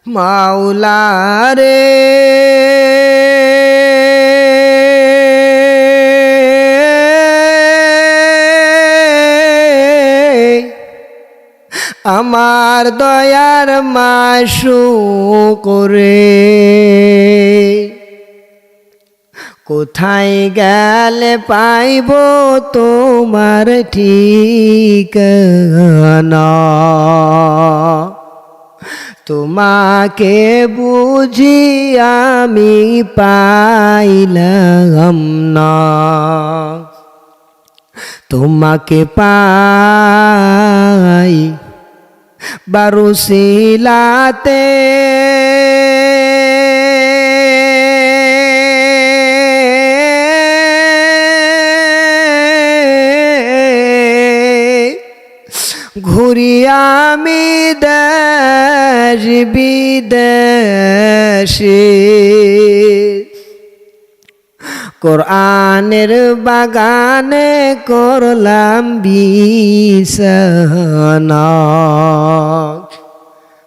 মাওলা রে আমার দয়ার মাসুক রে কোথায় গেলে পাইব তোমার ঠিকানা তোমাকে বুঝি আমি পাইলাম না তোমাকে পাই বারুসিলাতে ঘুরি আমি দেশ বিদেশে কোরআনের বাগানে করলাম বিছানা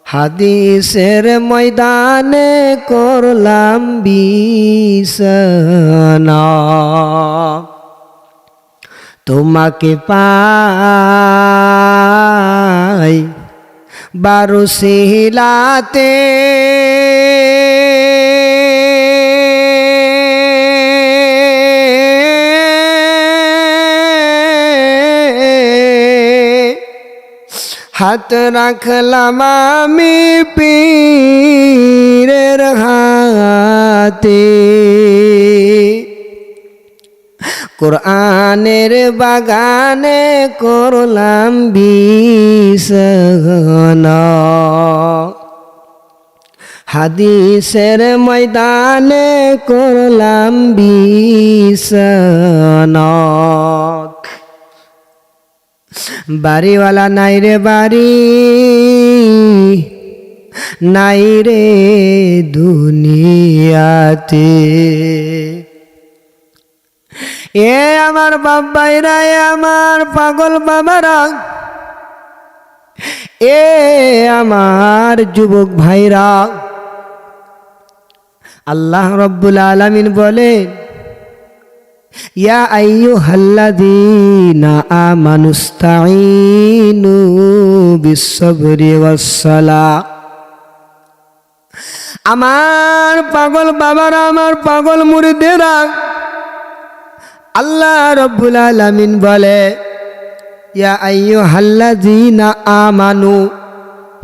হাদিসের ময়দানে করলাম বিছানা তোমাকে পাই বারুসিলাতে হাত রাখলাম আমি পীরের হাতে কোরআনের বাগানে করলাম বিছানা হাদিসের ময়দানে করলাম বিছানা বাড়িওয়ালা নাই রে বাড়ি নাই রে দুনিয়াতে এ আমার বাবাইরা আমার পাগল বাবারা এ আমার যুবক ভাইরা আল্লাহ রাব্বুল আলামিন বলেন ইয়া আইয়ুহাল্লাযীনা আমানুস্তাঈনু বিস-সাবরি ওয়াস-সালাহ আমার পাগল বাবারা আমার পাগল মুরিদেরা আল্লাহ রাব্বুল আলামিন বলে ইয়া আইয়ুহাল্লাযীনা আমানু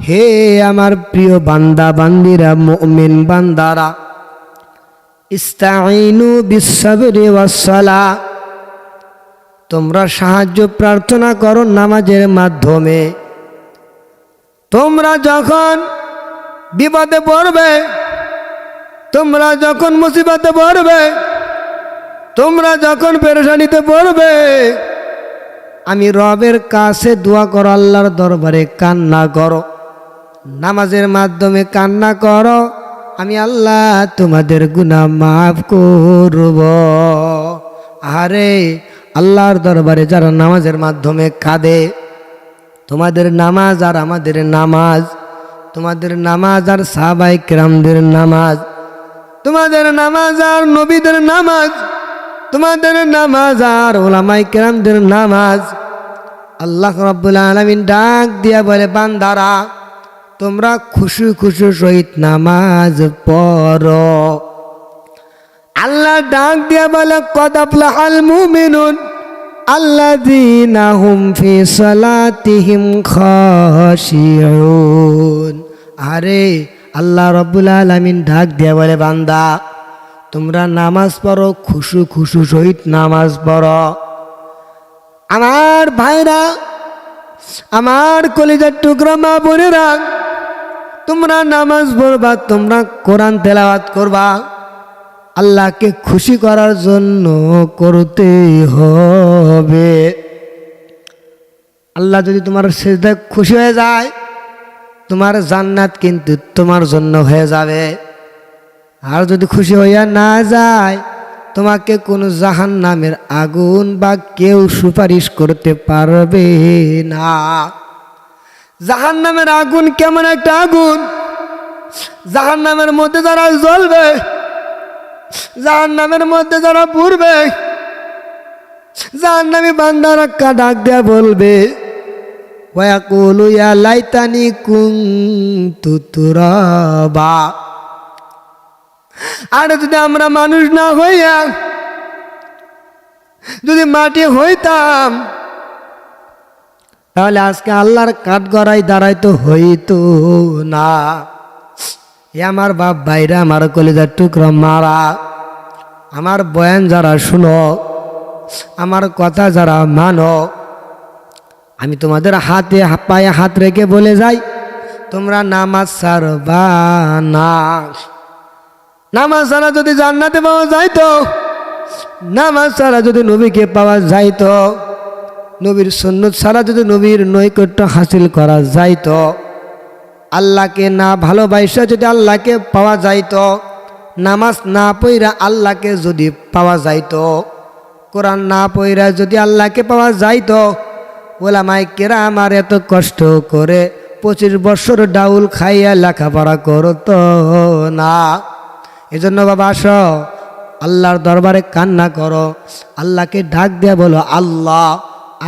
হে আমার প্রিয় বান্দা বান্দিরা মুমিন বান্দারা ইস্তাঈনু বিস-সাবরি ওয়াস-সালাহ তোমরা সাহায্য প্রার্থনা করো নামাজের মাধ্যমে তোমরা যখন বিপদে পড়বে তোমরা যখন মুসিবতে পড়বে তোমরা যখন পেরেশানিতে পড়বে আমি রবের কাছে দোয়া করো আল্লাহর দরবারে কান্না করো নামাজের মাধ্যমে কান্না করো আমি আল্লাহ তোমাদের গুনাহ মাফ করব আরে আল্লাহর দরবারে যারা নামাজের মাধ্যমে কাঁদে তোমাদের নামাজ আর আমাদের নামাজ তোমাদের নামাজ আর সাহাবায়ে কেরামদের নামাজ তোমাদের নামাজ আর নবীদের নামাজ তোমাদের নামাজ আর উলামায়ে কেরামদের নামাজ আল্লাহ রাব্বুল আলামিন ডাক দিয়া বলে বান্দারা তোমরা খুশি খুশি সহিত নামাজ পড়ো আল্লাহ ডাক দিয়া বলে কদ আফলাহাল মুমিনুন আল্লাযীনা হুম ফি সালাতিহিম খাশিউন আরে আল্লাহ রাব্বুল আলামিন ডাক দিয়া বলে বান্দা তোমরা নামাজ পড়ো খুশু খুশু সহিত নামাজ পড়ো আমার ভাইরা আমার কলিজার টুকরা মা বোনেরা তোমরা নামাজ পড়বা তোমরা কোরআন তেলাওয়াত করবা আল্লাহকে খুশি করার জন্য করতে হবে আল্লাহ যদি তোমার সিজদায় খুশি হয়ে যায় তোমার জান্নাত কিন্তু তোমার জন্য হয়ে যাবে আর যদি খুশি হইয়া না যায় তোমাকে কোনো জাহান্নামের আগুন বা কেউ সুপারিশ করতে পারবে না। জাহান্নামের আগুন কেমন একটা আগুন, জাহান্নামের মধ্যে যারা জ্বলবে, জাহান্নামের মধ্যে যারা পুড়বে, জাহান্নামী বান্দারা ডাক দেয়া বলবে ওয়াকুলু ইয়া লাইতানি কুনতু তুরাবা। আর যদি আমরা মানুষ না হইয়া যদি মাটি হইতাম তাহলে আজকে আল্লাহর কাঠগড়ায় দাঁড়াইতো হইতো না। এ আমার বাপ ভাইরা, আমার কলিজার টুকরা মারা, আমার বয়ান যারা শুনো, আমার কথা যারা মানো, আমি তোমাদের হাতে পায়ে হাত রেখে বলে যাই, তোমরা নামাজ ছাড়বা না। নামাজ ছাড়া যদি জান্নাতে পাওয়া যাইতো, নামাজ ছাড়া যদি নবীকে পাওয়া যাইতো, নবীর সুন্নত ছাড়া যদি নবীর নৈকট্য হাসিল করা যাইতো, আল্লাহকে না ভালোবাসা যদি আল্লাহকে পাওয়া যাইতো, নামাজ না পইরা আল্লাহকে যদি পাওয়া যাইতো, কোরআন না পইরা যদি আল্লাহকে পাওয়া যাইতো, ওলামায়ে কেরাম আর এত কষ্ট করে 25 বছর ডাউল খাইয়া লেখাপড়া করতো না। এজন্য বাবা আসো, আল্লাহর দরবারে কান্না করো, আল্লাহকে ডাক দিয়া বলো, আল্লাহ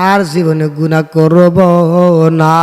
আর জীবনে গুনাহ করব না।